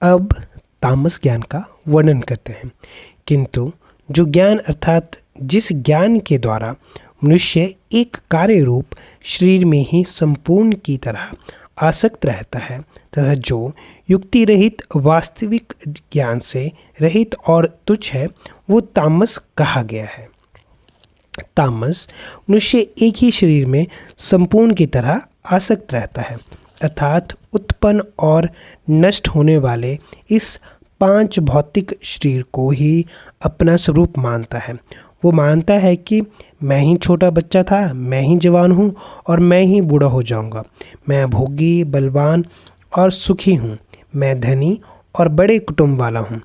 अब तामस ज्ञान का वर्णन करते हैं। किंतु जो ज्ञान अर्थात जिस ज्ञान के द्वारा मनुष्य एक कार्य रूप शरीर में ही संपूर्ण की तरह आसक्त रहता है तथा जो युक्ति रहित वास्तविक ज्ञान से रहित और तुच्छ है, वो तामस कहा गया है। तामस मनुष्य एक ही शरीर में संपूर्ण की तरह आसक्त रहता है, अर्थात उत्पन्न और नष्ट होने वाले इस 5 भौतिक शरीर को ही अपना स्वरूप मानता है। वो मानता है कि मैं ही छोटा बच्चा था, मैं ही जवान हूँ और मैं ही बूढ़ा हो जाऊँगा। मैं भोगी, बलवान और सुखी हूँ। मैं धनी और बड़े कुटुंब वाला हूँ।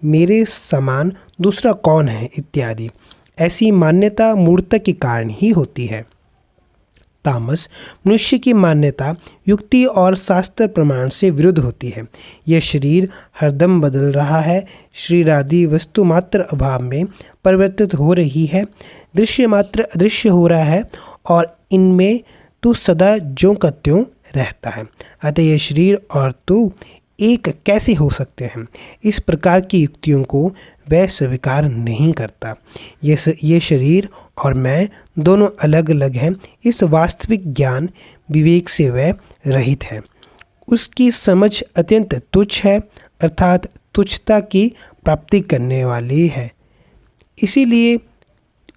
मेरे समान दूसरा कौन है, इत्यादि। ऐसी मान्यता मूर्खता के कारण ही होती है। तामस मनुष्य की मान्यता युक्ति और शास्त्र प्रमाण से विरुद्ध होती है। यह शरीर हरदम बदल रहा है, शरीर आदि वस्तु मात्र अभाव में परिवर्तित हो रही है, दृश्य मात्र अदृश्य हो रहा है और इनमें तू सदा ज्यों का त्यों रहता है। अतः यह शरीर और तू एक कैसे हो सकते हैं? इस प्रकार की युक्तियों को वह स्वीकार नहीं करता। ये शरीर और मैं दोनों अलग अलग हैं। इस वास्तविक ज्ञान विवेक से वह रहित है। उसकी समझ अत्यंत तुच्छ है, अर्थात तुच्छता की प्राप्ति करने वाली है। इसीलिए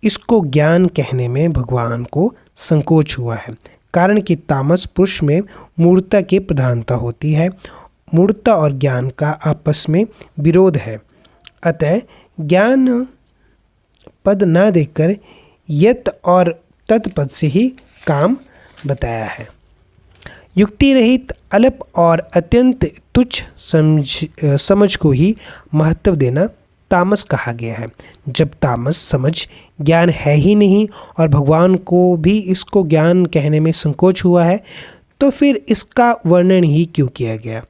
इसको ज्ञान कहने में भगवान को संकोच हुआ है, कारण कि तामस पुरुष में मूर्खता की प्रधानता होती है। मूर्खता और ज्ञान का आपस में विरोध है। अतः ज्ञान पद न देकर यत और तत्पद से ही काम बताया है। युक्ति रहित अल्प और अत्यंत तुच्छ समझ को ही महत्व देना तामस कहा गया है। जब तामस समझ ज्ञान है ही नहीं और भगवान को भी इसको ज्ञान कहने में संकोच हुआ है, तो फिर इसका वर्णन ही क्यों किया गया?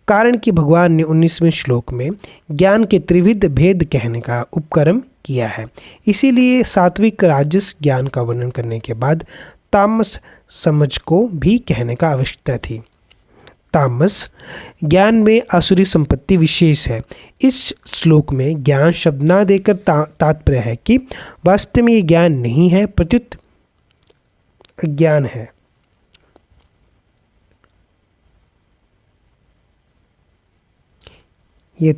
कारण कि भगवान ने 19वें श्लोक में ज्ञान के त्रिविध भेद कहने का उपक्रम किया है। इसीलिए सात्विक राजस ज्ञान का वर्णन करने के बाद तामस समझ को भी कहने का आवश्यकता थी। तामस ज्ञान में आसुरी संपत्ति विशेष है। इस श्लोक में ज्ञान शब्द ना देकर तात्पर्य है कि वास्तव में ये ज्ञान नहीं है, प्रत्युत अज्ञान है। ये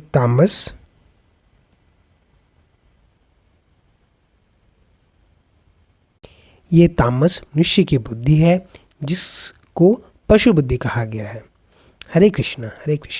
तामस मनुष्य की बुद्धि है, जिसको पशु बुद्धि कहा गया है। हरे कृष्णा, हरे कृष्णा।